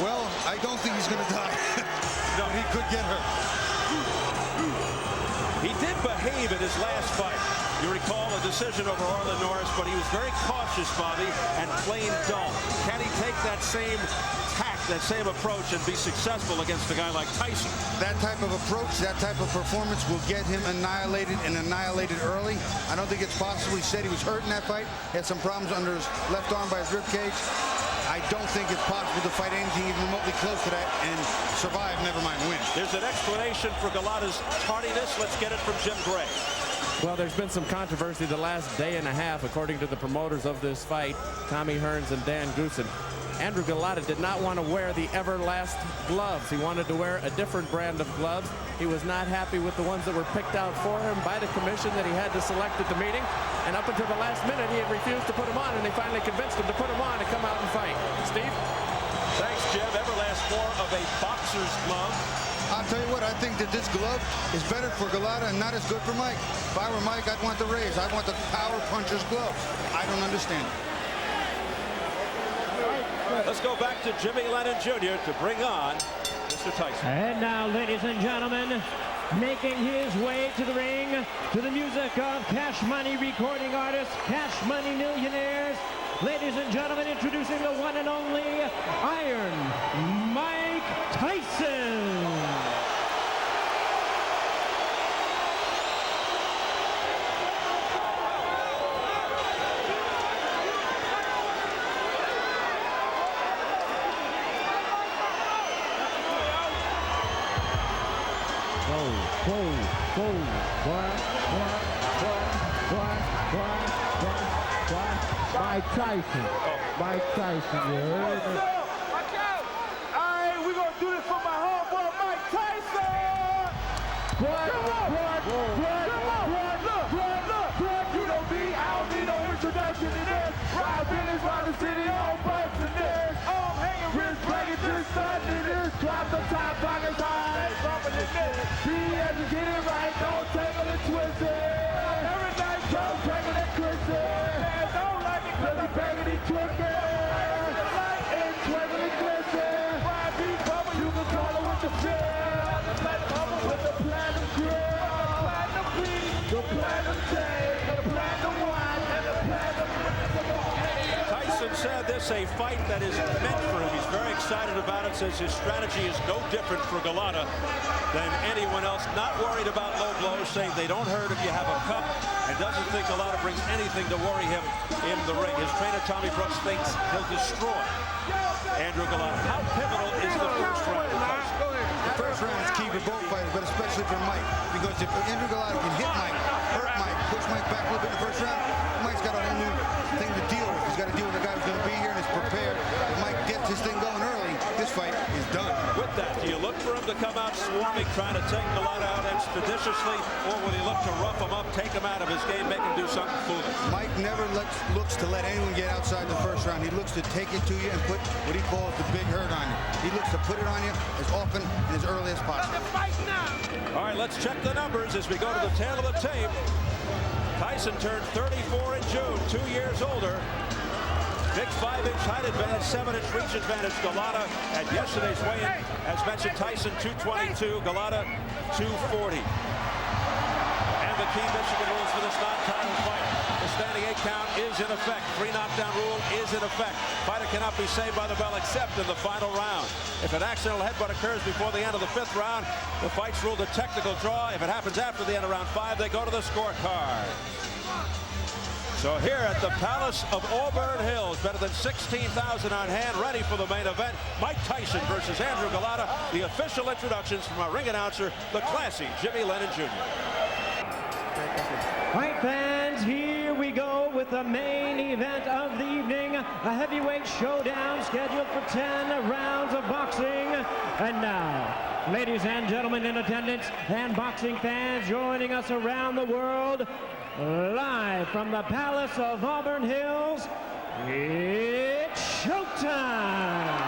Well, I don't think he's going to die. No, he could get hurt. He did behave in his last fight. You recall a decision over Arlen Norris, but he was very cautious, Bobby, and plain dull. Can he take that same tact, that same approach, and be successful against a guy like Tyson? That type of approach, that type of performance will get him annihilated and annihilated early. I don't think it's possible. He said he was hurt in that fight. He had some problems under his left arm by his rib cage. I don't think it's possible to fight anything even remotely close to that and survive, never mind win. There's an explanation for Golota's tardiness. Let's get it from Jim Gray. Well, there's been some controversy the last day and a half, according to the promoters of this fight, Tommy Hearns and Dan Goossen. Andrew Golota did not want to wear the Everlast gloves. He wanted to wear a different brand of gloves. He was not happy with the ones that were picked out for him by the commission that he had to select at the meeting. And up until the last minute, he had refused to put them on, and they finally convinced him to put them on and come out and fight. Steve? Thanks, Jim. Everlast more of a boxer's glove. I'll tell you what, I think that this glove is better for Golota and not as good for Mike. If I were Mike, I'd want the Rays. I'd want the power puncher's glove. I don't understand it. Let's go back to Jimmy Lennon Jr. to bring on Mr. Tyson. And now, ladies and gentlemen, making his way to the ring to the music of Cash Money recording artist, Cash Money Millionaires. Ladies and gentlemen, introducing the one and only Iron Mike Tyson. Mike Tyson. Mike Tyson, you heard me? Watch out! Alright, we're gonna do this for my homeboy Mike Tyson! Look! You know me, I don't need no introduction to this. Ride business around the city on bikes and this. I'm hanging wrist breaking this, starting this. Drop the top, pockets high, bumping the this. Be as you get it right, don't tangle and twist it. Every night, don't tangle and twist it. Man, don't like it, cause I'm banging it, twisted. And twinkle and glisten. Ride beat bubble, you can call it with the feel. The platinum bubble with the platinum grill. The platinum beat, the platinum tape, the platinum wine, and the platinum Tyson said this a fight that is meant for him. He's very excited about it, says his strategy is no different for Golota than anyone else. Not worried about low blows, saying they don't hurt if you have a cup, and doesn't think Golota brings anything to worry him in the ring. His trainer, Tommy Brooks, thinks he'll destroy Andrew Golota. How pivotal is the first round for Tyson? The first round is key for both fighters, but especially for Mike, because if Andrew Golota can hit Mike, hurt Mike, push Mike back a little bit in the first round, Mike's got a whole new thing to deal with. He's got to deal with a guy who's going to be here and is prepared. If Mike gets his thing going early, this fight is done. With that, do you look for him to come out swarming, trying to take Golota out expeditiously, or will he look to rough him up, take him out of his game, make him do something foolish? Mike never looks to let anyone get outside the first round. He looks to take it to you and put what he calls the big hurt on you. He looks to put it on you as often and as early as possible. All right, let's check the numbers as we go to the tail of the tape. Tyson turned 34 in June, 2 years older. Big 5-inch height advantage, 7-inch reach advantage. Golota at yesterday's weigh-in, as mentioned, Tyson 222, Golota 240. And the key Michigan rules for this non-title fight. The standing 8 count is in effect. 3 knockdown rule is in effect. Fighter cannot be saved by the bell except in the final round. If an accidental headbutt occurs before the end of the 5th round, the fight's ruled a technical draw. If it happens after the end of round 5, they go to the scorecard. So here at the Palace of Auburn Hills, better than 16,000 on hand, ready for the main event. Mike Tyson versus Andrew Golota. The official introductions from our ring announcer, the classy Jimmy Lennon Jr. Fight fans, here we go with the main event of the evening. A heavyweight showdown scheduled for 10 rounds of boxing. And now, ladies and gentlemen in attendance and boxing fans joining us around the world, live from the Palace of Auburn Hills, it's showtime!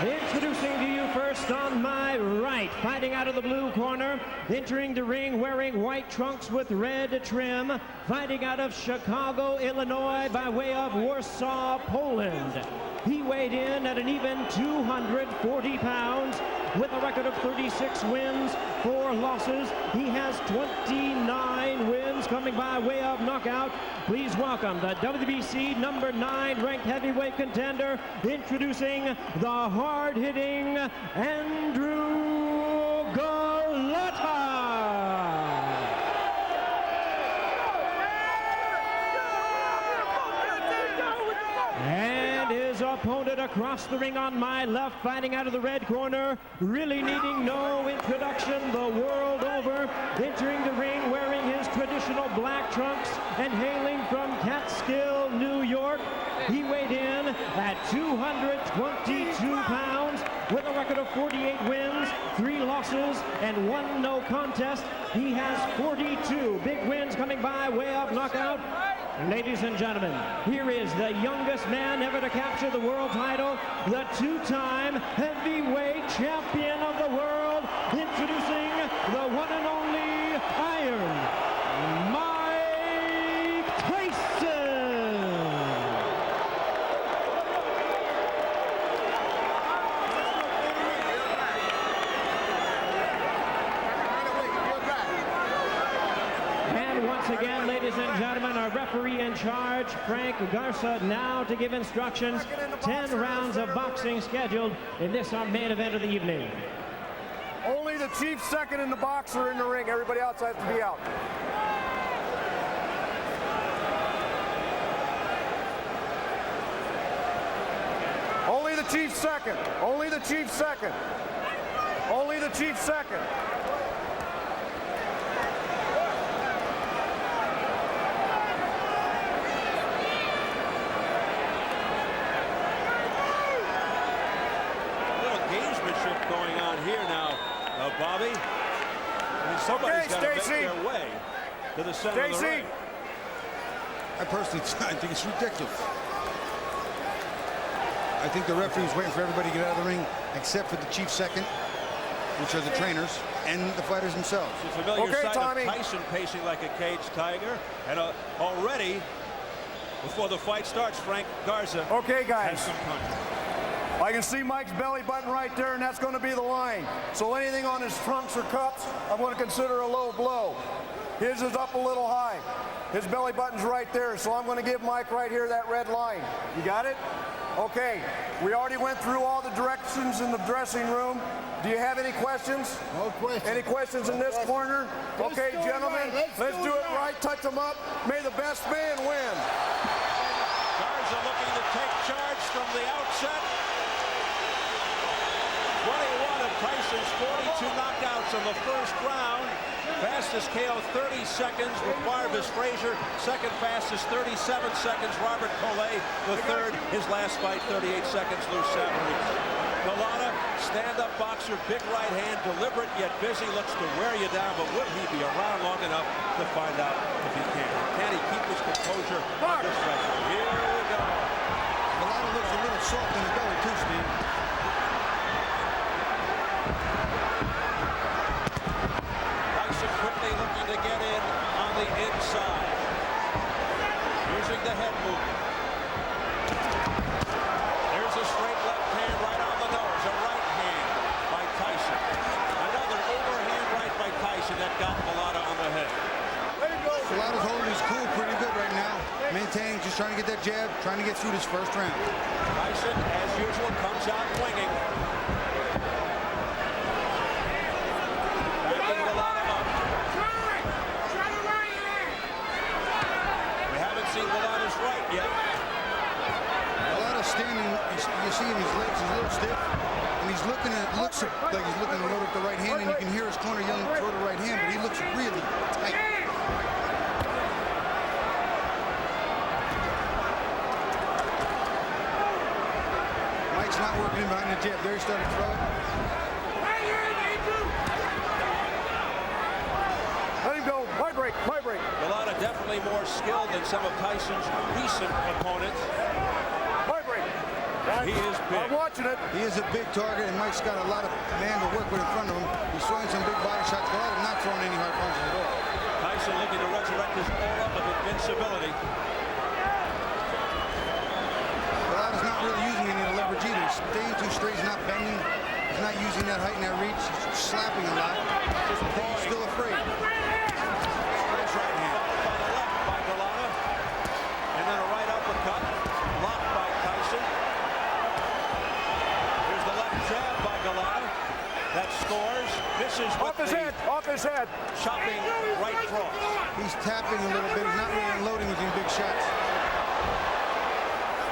Introducing to you first on my right, fighting out of the blue corner, entering the ring wearing white trunks with red trim, fighting out of Chicago, Illinois by way of Warsaw, Poland. He weighed in at an even 240 pounds with a record of 36 wins, 4 losses. He has 29 wins coming by way of knockout. Please welcome the WBC number 9 ranked heavyweight contender, introducing the hard-hitting Andrew Golota. And his opponent across the ring on my left, fighting out of the red corner, really needing no introduction the world over, entering the ring wearing his traditional black trunks and hailing from Catskill, New York. He weighed in at 222 pounds with a record of 48 wins, 3 losses, and 1 no contest. He has 42 big wins coming by way of knockout. Ladies and gentlemen, here is the youngest man ever to capture the world title, the 2-time heavyweight champion of the world, introducing the one and only Iron Mike Tyson. And once again, ladies and gentlemen, our referee in charge, Frank Garza, now to give instructions. 10 rounds of boxing scheduled in this our main event of the evening. Only the chief second in the box are in the ring. Everybody else has to be out. Only the chief second. Only the chief second. Only the chief second. Going on here now, Bobby. I mean, somebody's got to make their way to the center of the ring. I personally think it's ridiculous. I think the referee's waiting for everybody to get out of the ring, except for the chief second, which are the trainers, and the fighters themselves. It's a familiar sight of Tyson pacing like a caged tiger, and already, before the fight starts, Frank Garza has some punch. I can see Mike's belly button right there, and that's going to be the line. So anything on his trunks or cups, I'm going to consider a low blow. His is up a little high. His belly button's right there, so I'm going to give Mike right here that red line. You got it? Okay. We already went through all the directions in the dressing room. Do you have any questions? No questions. Any questions in this corner? Okay, gentlemen, let's do it right. Touch them up. May the best man win. Garza looking to take charge from the outset. 21 of Tyson's 42 knockouts in the first round. Fastest KO 30 seconds with Marvis Frazier. Second fastest 37 seconds Robert Collet. The third, his last fight 38 seconds Lou Savarese. Golota, stand-up boxer, big right hand, deliberate yet busy, looks to wear you down, but would he be around long enough to find out if he can? Can he keep his composure under pressure? Here we go. Golota looks a little soft in the belly too, Steve. Quickly looking to get in on the inside. Using the head movement. There's a straight left hand right on the nose. A right hand by Tyson. Another overhand right by Tyson that got Golota on the head. Golota's holding his cool pretty good right now. Maintaining, just trying to get that jab, trying to get through this first round. Tyson, as usual, comes out winging. You see him, his legs is a little stiff, and he's looking at, looks like he's looking to load up the right hand, and you can hear his corner yelling throw the right hand, but he looks really tight. Mike's not working in behind the jab. There he started to throw it. Let him go. My break. My break. Golota definitely more skilled than some of Tyson's recent opponents. My break. He is big. I'm watching it. He is a big target, and Mike's got a lot of man to work with in front of him. He's throwing some big body shots. Golota not throwing any hard punches at all. Tyson looking to resurrect his aura of invincibility. Golota's not really using any of the leverage either. He's staying too straight. He's not bending. He's not using that height and that reach. He's slapping a lot. He's still afraid. Nice right hand. By the left by Golota. And then a right uppercut. Blocked by Tyson. Here's the left jab by Golota. That scores. Misses with Off his head. Off his head. chopping right cross. He's tapping a little bit. He's not really unloading with these big shots.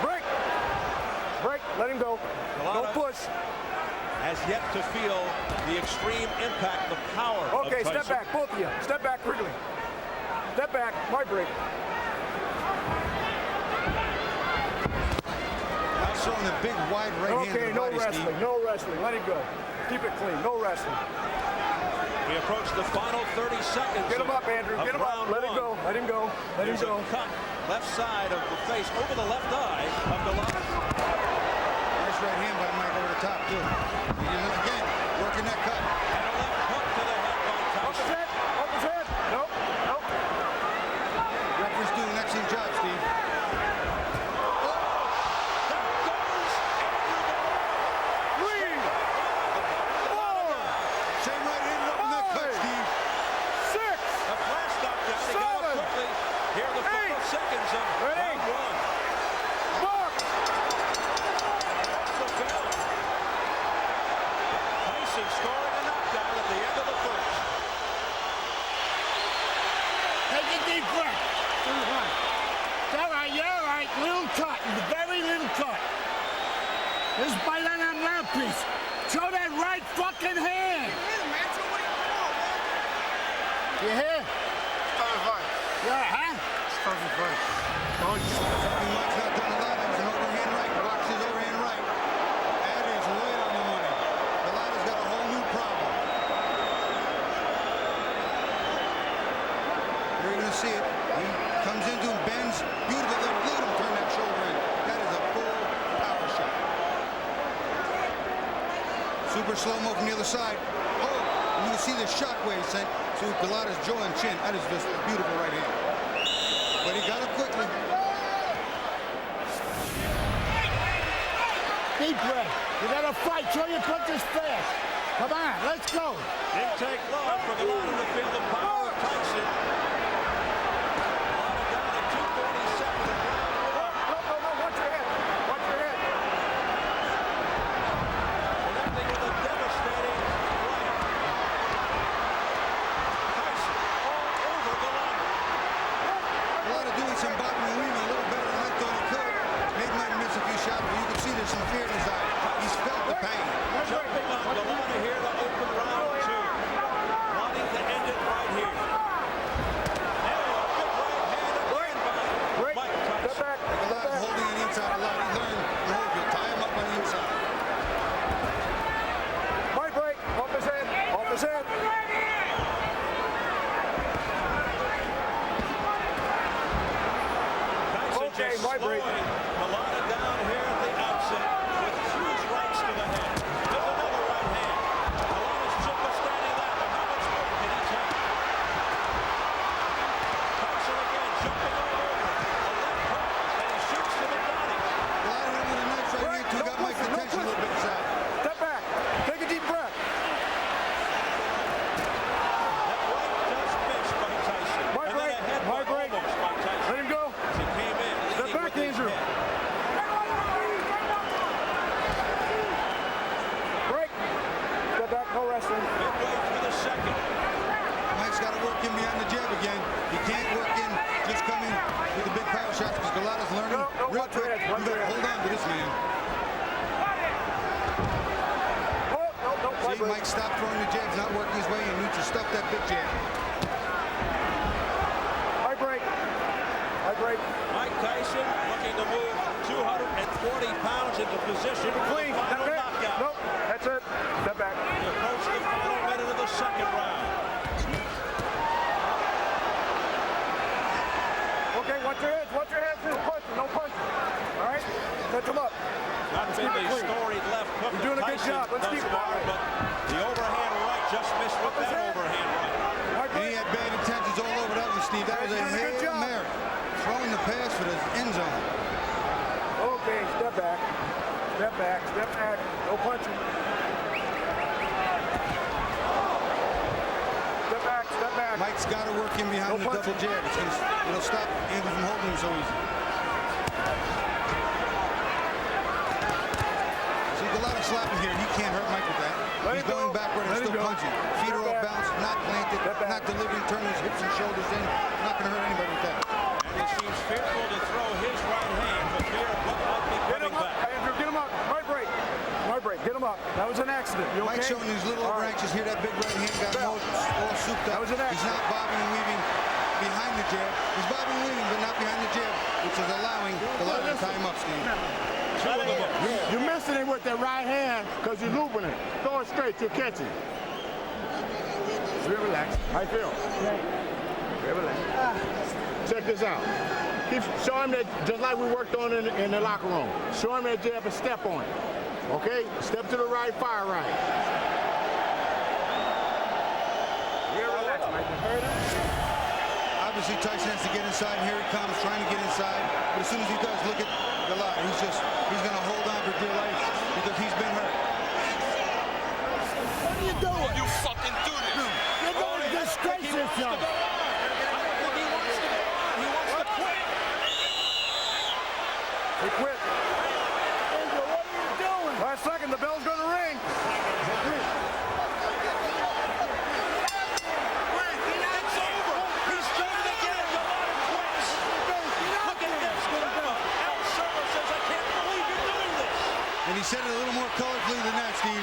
Break. Break. Let him go. Golota Don't push. has yet to feel the extreme impact, the power Okay, of Tyson. step back, both of you. Step back quickly. Step back. My break. He's throwing a big, wide right hand to Okay, the no body, wrestling. Steve. No wrestling. Let him go. Keep it clean. No wrestling. We approach the final 30 seconds. Get him up, Andrew. of Get him up. round Let him one. go. Let him go. Let him There's go. a cut left side of the face over the left eye of Golota. Nice right hand by Mike over the top, too. Again, working that cut. And a left hook to the head by Up his Tyson. head. Up his head. Nope. Nope. Referee's doing an excellent job, Steve. Three. Four. Same right hand up in that cut, Steve. Six. A flash knockdown. He got it quickly. Here are the final seconds of Ready? round one. Box. So down. Tyson scoring a knockdown at the end of the first. Take a deep breath. All right, you're all right. Little cut, very little cut. This is by that mouthpiece. Show that right fucking hand. You hear? Yeah, huh? Something Mike's not done a lot. That was an overhand right. Watch his overhand right. That is right on the money. Golota's got a whole new problem. You're going to see it. He comes into him, bends. Beautiful. Look at him turn that shoulder in. That is a full power shot. Super slow-mo from the other side. Oh, and you can see the shockwave sent to Golota's jaw and chin. That is just a beautiful right hand. But he got it quickly. Deep breath. You gotta fight. Show your punches fast. Come on, let's go. Intake long for Golota to feel the power of Tyson. Golota down at 247 in round one. No. Watch your head. Watch your head. Connecting with a devastating right. Tyson all over Golota. Golota doing some bobbing and weaving a little better than I thought he could. Maybe might miss a few shots, but you can see there's some fear in his eye. He's felt the pain. Jumping on Golota here to open round two. Wanting to end it right here. And a big right hand again by Break. Mike Step Tyson. back. Golota holding on the inside a lot. He learned the hold you. Tie him up on the inside. My break. Off his head. Off his head. Tyson Okay, just my break. slowing Golota down here at the outset with huge rights to the head. There's another right hand. Golota's chin withstanding that, but how much more can he take? Tyson again jumping all over. A left hook, and he shoots to the body. Golota went with a nice right hand, too. Got Mike's attention a little bit inside. Step back. Take a deep breath. That right does miss by Tyson. My And then break. a head My butt break. almost by Tyson. Let him go. As he came in, Step leading back, with his Andrew. head. Break. Step back. No wrestling. Midway through the second. Mike's got to work in behind the jab again. He can't work in just coming with the big power shots because Golota's learning No, real watch your quick. head, You watch your got to head. hold on to this man. Oh, no. My See, break. Mike stopped throwing the jabs, not working his way, and needs to stuff that big jab. My break. My break. Mike Tyson looking to move 240 pounds into position for the Clean. Step final back. knockout. Nope. That's it. Step back. We approach the final minute of the second round. Okay, watch your heads. Watch your heads. No punching. No punching. All right? Set him up. Got Let's keep been it the clean. storied left hook. You're doing a good job. Let's keep it far, clean. but the overhand right just missed with that overhand right. And he had bad intentions all over that one, Steve. That was a Hail Mary. Throwing the pass for the end zone. Okay, step back. Step back. Step back. No punching. Step back. Step back. Mike's got to work in behind the double jab. It'll stop Andrew from holding him so easy. See, Golota slapping here. He can't hurt Mike with that. He's going backward and still punching. Feet are all bounced, not planted, not delivering, turning his hips and shoulders in. Not going to hurt anybody with that. And he seems fearful to throw his right hand for fear of what might be coming back. Andrew, get him up. Right break. Right break. Get him up. That was an accident. You okay? Mike's showing he's a little over anxious here. That big right hand got him all souped up. That was an accident. He's not bobbing and weaving behind the jab. He's bobbing and weaving, but not behind the jab, which is allowing Golota to tie him up, Steve. You're missing it with that right hand because you're looping it. Throw it straight, you're catching. Real relaxed. How you feel? Real relaxed. Check this out. Show him that just like we worked on in the locker room. Show him that jab and step on it. Okay? Step to the right, fire right. Real relaxed, Mike. Heard him? Obviously, Tyson has to get inside, and here he comes, trying to get inside. But as soon as he does, look at Golota. He's going to hold on for dear life because he's been hurt. What are you doing? You fucking do this. You're going to disgrace yourself. He quit. Andrew, what are you doing? Last second, the bell's going to ring. And he said it a little more colorfully than that, Steve.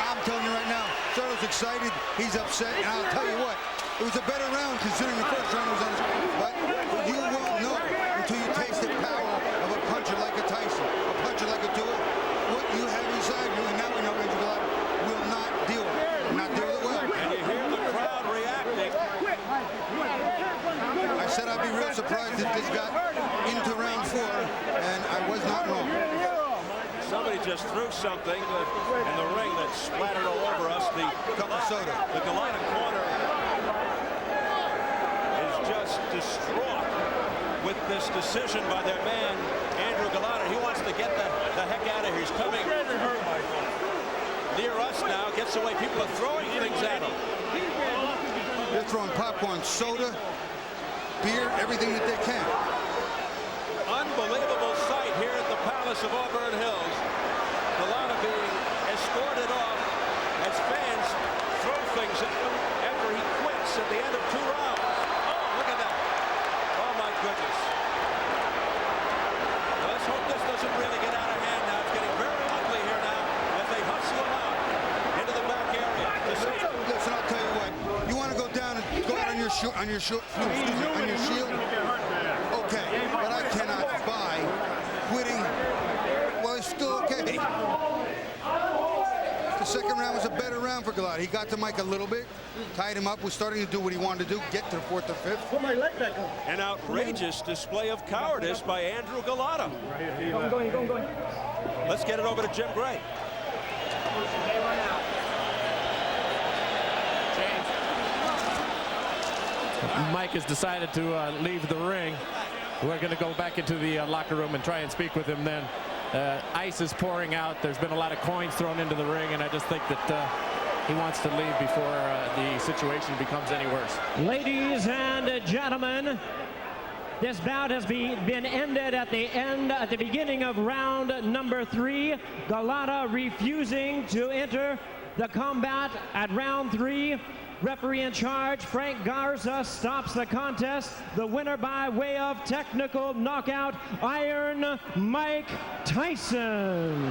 I'm telling you right now, Soto's excited, he's upset, and I'll tell you what, it was a better round considering the first round was on his. But you won't know until you taste the power of a puncher like a Tyson, a puncher like a Tua. What you have inside you, and now we know Andrew Golota will not deal with it. Not deal with it well. And you hear the crowd reacting. I said I'd be real surprised if this got into round 4, and I was not wrong. Somebody just threw something in the ring that splattered all over us. The Golota corner is just distraught with this decision by their man, Andrew Golota. He wants to get the heck out of here. He's coming near us now, gets away. People are throwing things at him. They're throwing popcorn, soda, beer, everything that they can. Unbelievable sight here at the Palace of Auburn Hills. Golota being escorted off as fans throw things at him after he quits at the end of 2 rounds. Oh, look at that. Oh, my goodness. Let's hope this doesn't really get out of hand now. It's getting very ugly here now as they hustle him out into the back area. Listen, I'll tell you what. You want to go down and go out on your shield? Okay, but I cannot buy quitting. Well, it's still okay. The second round was a better round for Golota. He got to Mike a little bit, tied him up, was starting to do what he wanted to do, get to the 4th or 5th. Put my leg back up. An outrageous display of cowardice by Andrew Golota. Going. Let's get it over to Jim Gray. Mike has decided to leave the ring. We're going to go back into the locker room and try and speak with him then. Ice is pouring out. There's been a lot of coins thrown into the ring, and I just think that he wants to leave before the situation becomes any worse. Ladies and gentlemen, this bout has been ended at the beginning of round number 3. Golota refusing to enter the combat at round 3. Referee in charge, Frank Garza, stops the contest. The winner by way of technical knockout, Iron Mike Tyson.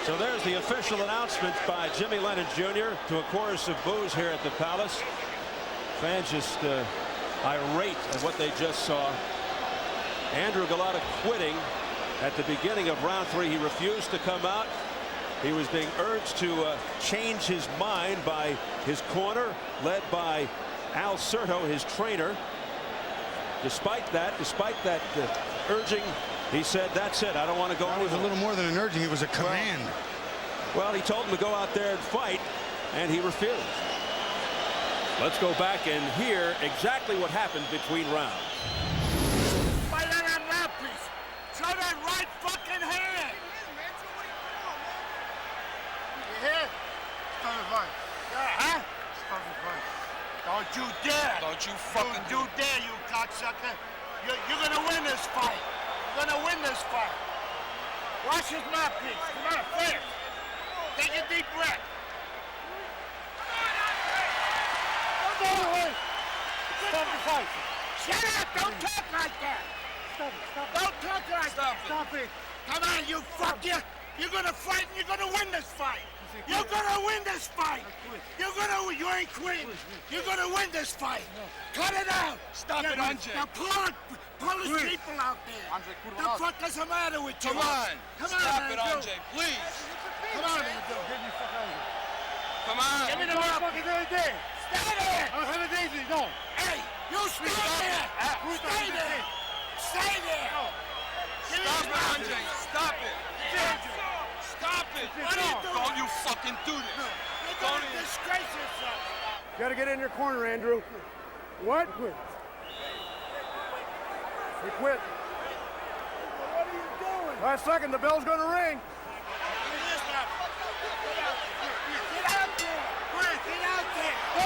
So there's the official announcement by Jimmy Lennon Jr. to a chorus of boos here at the Palace. Fans just irate at what they just saw. Andrew Golota quitting at the beginning of round 3. He refused to come out. He was being urged to change his mind by his corner, led by Al Certo, his trainer. despite that urging, he said, "That's it. I don't want to go." That was a little more than an urging. It was a command. Well, he told him to go out there and fight, and he refused. Let's go back and hear exactly what happened between rounds. Fight on that mouthpiece. Show that right fucking hand. You hear? Start the fight. Yeah, huh? Start the fight. Don't you dare. Don't you fucking do dare, you cocksucker. You're gonna win this fight. You're gonna win this fight. Watch his mouthpiece. Come on, fast. Take a deep breath. Stop the fight. Shut up! Don't talk like that. Stop it. Don't talk like that. Stop it. Come on, you fuck you. You're gonna fight and you're gonna win this fight. You're gonna win this fight. You ain't quitting. You're gonna win this fight. Cut it out. Stop it, Andre. Now pull his people out there. The fuck is the matter with you? Come on. Stop it, Andrew. Andre, please. Come on, Andrew. Come on. Give me the motherfucking Stay there. No. Hey, you stay there. Stay there. Stay there. Stop it, Andre. Stop it. Stop it. What are you doing? Don't you fucking do this. You're gonna disgrace yourself. You gotta get in your corner, Andrew. What? He quit. What are you doing? Last second, the bell's gonna ring. Get out there. Get out there. Get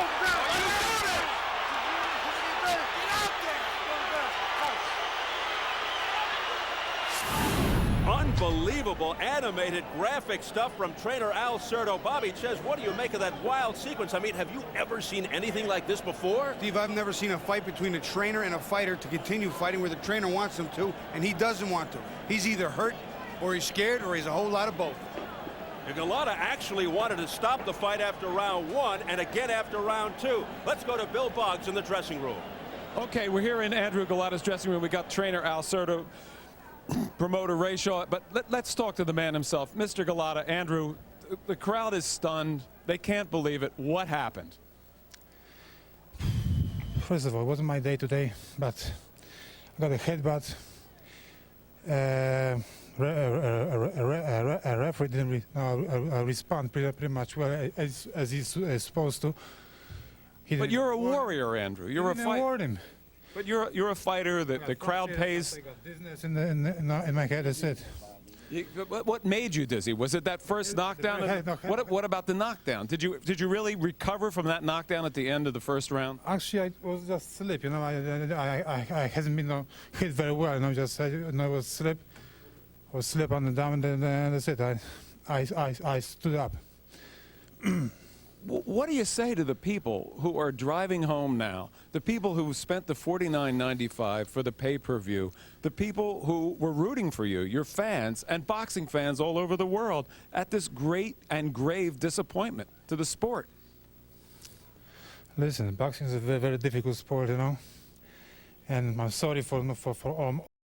out there. Unbelievable animated graphic stuff from trainer Al Certo. Bobby says, what do you make of that wild sequence? I mean, have you ever seen anything like this before? Steve, I've never seen a fight between a trainer and a fighter to continue fighting where the trainer wants him to, and he doesn't want to. He's either hurt, or he's scared, or he's a whole lot of both. Golota actually wanted to stop the fight after round 1 and again after round 2. Let's go to Bill Boggs in the dressing room. Okay, we're here in Andrew Golota's dressing room. We got trainer Al Certo, promoter Ray Shaw, but let's talk to the man himself. Mr. Golota, Andrew, the crowd is stunned. They can't believe it. What happened? First of all, it wasn't my day today, but I got a headbutt. A referee didn't respond pretty much well as he's supposed to. But you're a warrior, Andrew. You're a fighter. But you're a fighter that the crowd pays. I got dizziness in my head. That's it. What made you dizzy? Was it that first knockdown? What about the knockdown? Did you really recover from that knockdown at the end of the first round? Actually, I was just sleep. You know, I hasn't been hit very well. You know, just I was sleep. I was sleep on the down, and then that's it. I stood up. What do you say to the people who are driving home now, the people who spent the $49.95 for the pay-per-view, the people who were rooting for you, your fans and boxing fans all over the world, at this great and grave disappointment to the sport? Listen, boxing is a very, very difficult sport, you know, and I'm sorry for